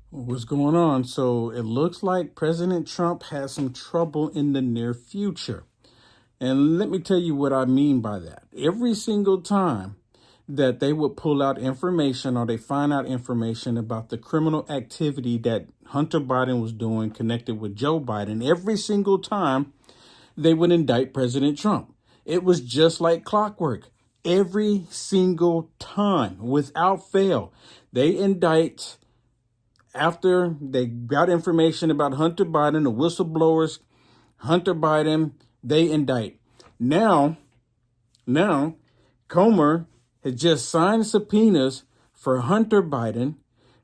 What's going on? So it looks like President Trump has some trouble in the near future. And let me tell you what I mean by that. Every single time that they would pull out information or they find out information about the criminal activity that Hunter Biden was doing connected with Joe Biden, every single time they would indict President Trump. It was just like clockwork. Every single time, without fail, they indict after they got information about Hunter Biden, the whistleblowers, Hunter Biden, they indict. Now, Comer has just signed subpoenas for Hunter Biden,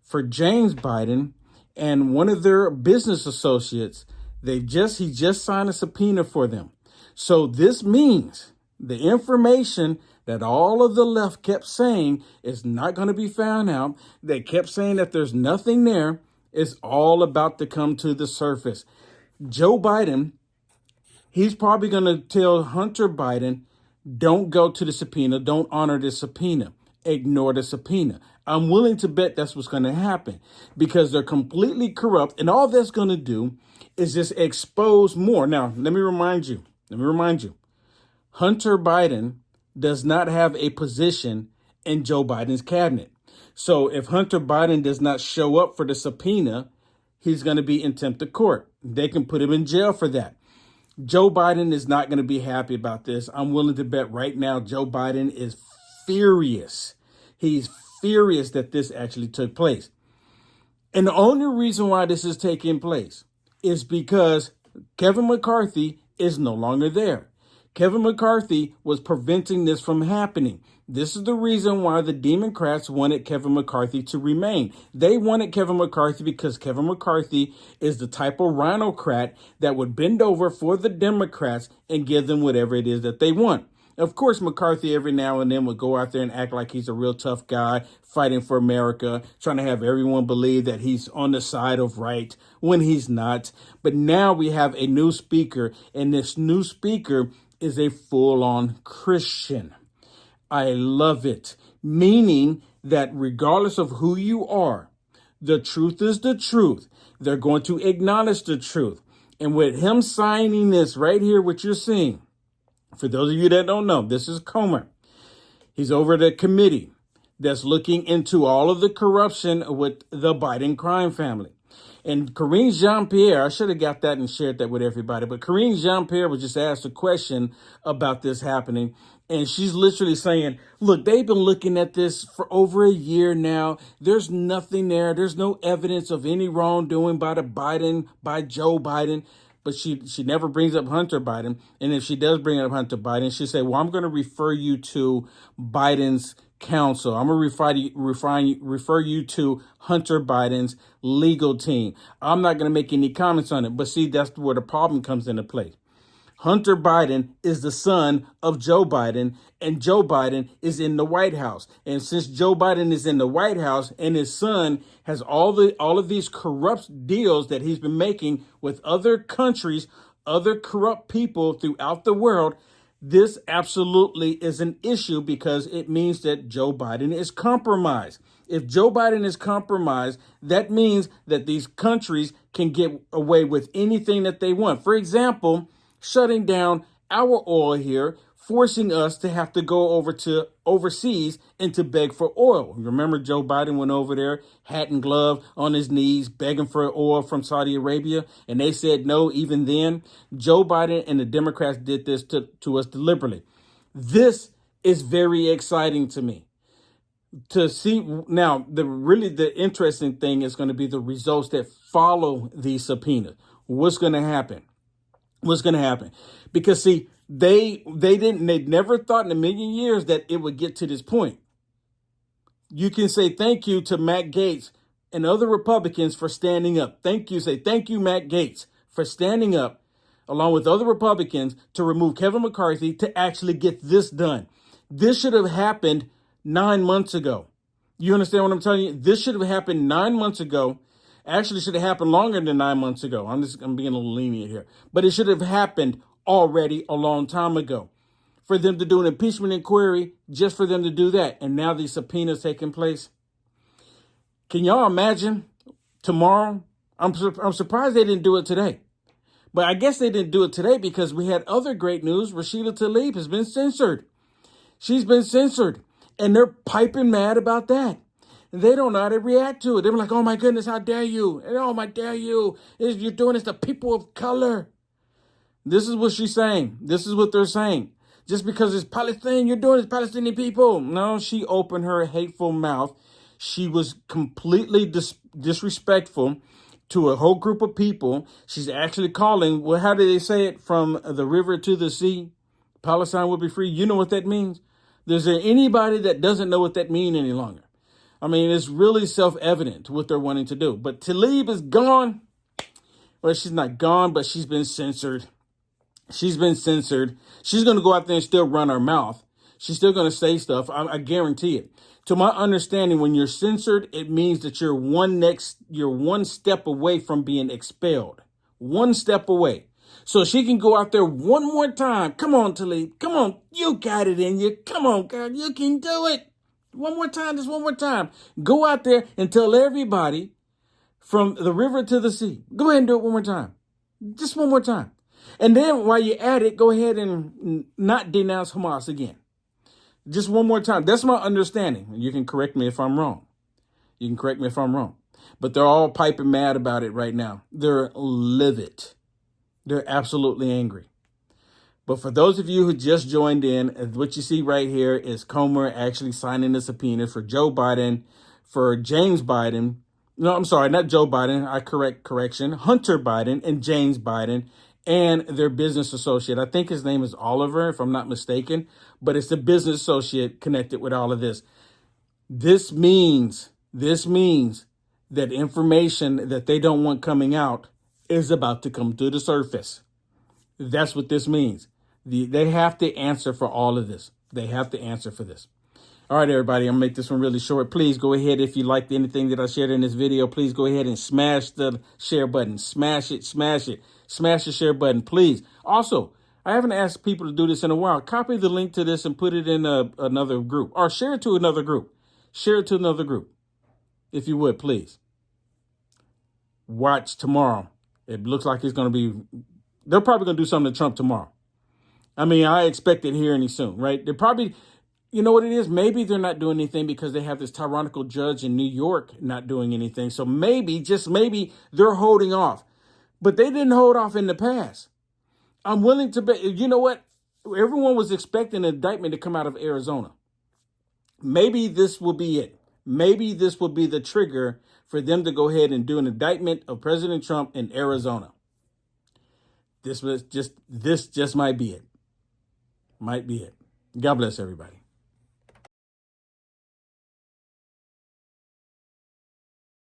for James Biden, and one of their business associates. He just signed a subpoena for them. So this means the information that all of the left kept saying is not going to be found out. They kept saying that there's nothing there. It's all about to come to the surface. Joe Biden, he's probably going to tell Hunter Biden, don't go to the subpoena. Don't honor the subpoena. Ignore the subpoena. I'm willing to bet that's what's going to happen because they're completely corrupt. And all that's going to do is just expose more. Now, let me remind you. Hunter Biden does not have a position in Joe Biden's cabinet. So if Hunter Biden does not show up for the subpoena, he's going to be in contempt of court. They can put him in jail for that. Joe Biden is not going to be happy about this. I'm willing to bet right now Joe Biden is furious. He's furious that this actually took place. And the only reason why this is taking place is because Kevin McCarthy is no longer there. Kevin McCarthy was preventing this from happening. This is the reason why the Democrats wanted Kevin McCarthy to remain. They wanted Kevin McCarthy because Kevin McCarthy is the type of rhinocrat that would bend over for the Democrats and give them whatever it is that they want. Of course, McCarthy every now and then would go out there and act like he's a real tough guy fighting for America, trying to have everyone believe that he's on the side of right when he's not. But now we have a new speaker, and this new speaker is a full-on Christian. I love it, meaning that regardless of who you are, the truth is the truth. They're going to acknowledge the truth. And with him signing this right here, what you're seeing, for those of you that don't know, this is Comer. He's over the committee that's looking into all of the corruption with the Biden crime family. And Karine Jean-Pierre, I should have got that and shared that with everybody, but Karine Jean-Pierre was just asked a question about this happening. And she's literally saying, look, they've been looking at this for over a year now. There's nothing there. There's no evidence of any wrongdoing by Joe Biden. But she never brings up Hunter Biden. And if she does bring up Hunter Biden, she say, well, I'm going to refer you to Biden's counsel. I'm going to refer you to Hunter Biden's legal team. I'm not going to make any comments on it. But see, that's where the problem comes into play. Hunter Biden is the son of Joe Biden, and Joe Biden is in the White House. And since Joe Biden is in the White House and his son has all of these corrupt deals that he's been making with other countries, other corrupt people throughout the world, this absolutely is an issue because it means that Joe Biden is compromised. If Joe Biden is compromised, that means that these countries can get away with anything that they want. For example, shutting down our oil here, forcing us to have to go over to overseas and to beg for oil. Remember, Joe Biden went over there, hat and glove on his knees, begging for oil from Saudi Arabia, and they said no even then. Joe Biden and the Democrats did this to us deliberately. This is very exciting to me. To see now, the interesting thing is going to be the results that follow these subpoenas. What's going to happen? Because see, they never thought in a million years that it would get to this point. You can say thank you to Matt Gaetz and other Republicans for standing up. Thank you, Matt Gaetz, for standing up along with other Republicans to remove Kevin McCarthy to actually get this done. This should have happened 9 months ago. You understand what I'm telling you? This should have happened 9 months ago. Actually, should have happened longer than 9 months ago. I'm being a little lenient here. But it should have happened already a long time ago. For them to do an impeachment inquiry, just for them to do that. And now these subpoenas taking place. Can y'all imagine tomorrow. I'm surprised they didn't do it today. But I guess they didn't do it today because we had other great news. Rashida Tlaib has been censored. She's been censored. And they're piping mad about that. And they don't know how to react to it. They're like, oh my goodness, how dare you? And oh my dare you. You're doing this to people of color. This is what she's saying. This is what they're saying. Just because it's Palestine, you're doing it to Palestinian people. No, she opened her hateful mouth. She was completely disrespectful to a whole group of people. She's actually calling, well, how do they say it? From the river to the sea, Palestine will be free. You know what that means? Is there anybody that doesn't know what that means any longer? I mean, it's really self-evident what they're wanting to do. But Tlaib is gone. Well, she's not gone, but she's been censored. She's been censored. She's going to go out there and still run her mouth. She's still going to say stuff. I guarantee it. To my understanding, when you're censored, it means that you're one step away from being expelled. One step away. So she can go out there one more time. Come on, Tlaib. Come on. You got it in you. Come on, girl. You can do it. One more time. Just one more time. Go out there and tell everybody from the river to the sea. Go ahead and do it one more time. Just one more time. And then while you're at it, go ahead and not denounce Hamas again. Just one more time. That's my understanding. You can correct me if I'm wrong. You can correct me if I'm wrong. But they're all piping mad about it right now. They're livid. They're absolutely angry. But for those of you who just joined in, what you see right here is Comer actually signing the subpoena for Joe Biden, for James Biden. No, I'm sorry, not Joe Biden. Correction. Hunter Biden and James Biden and their business associate. I think his name is Oliver, if I'm not mistaken. But it's the business associate connected with all of this. This means that information that they don't want coming out is about to come to the surface. That's what this means. They have to answer for all of this. They have to answer for this. All right, everybody, I'm going to make this one really short. Please go ahead. If you liked anything that I shared in this video, please go ahead and smash the share button. Smash it, smash it. Smash the share button, please. Also, I haven't asked people to do this in a while. Copy the link to this and put it in another group, or share it to another group. Share it to another group, if you would, please. Watch tomorrow. It looks like it's going to be, they're probably going to do something to Trump tomorrow. I mean, I expect it here any soon, right? They're probably, you know what it is? Maybe they're not doing anything because they have this tyrannical judge in New York not doing anything. So maybe, just maybe, they're holding off. But they didn't hold off in the past. I'm willing to bet, you know what? Everyone was expecting an indictment to come out of Arizona. Maybe this will be it. Maybe this will be the trigger for them to go ahead and do an indictment of President Trump in Arizona. This just might be it. Might be it. God bless everybody.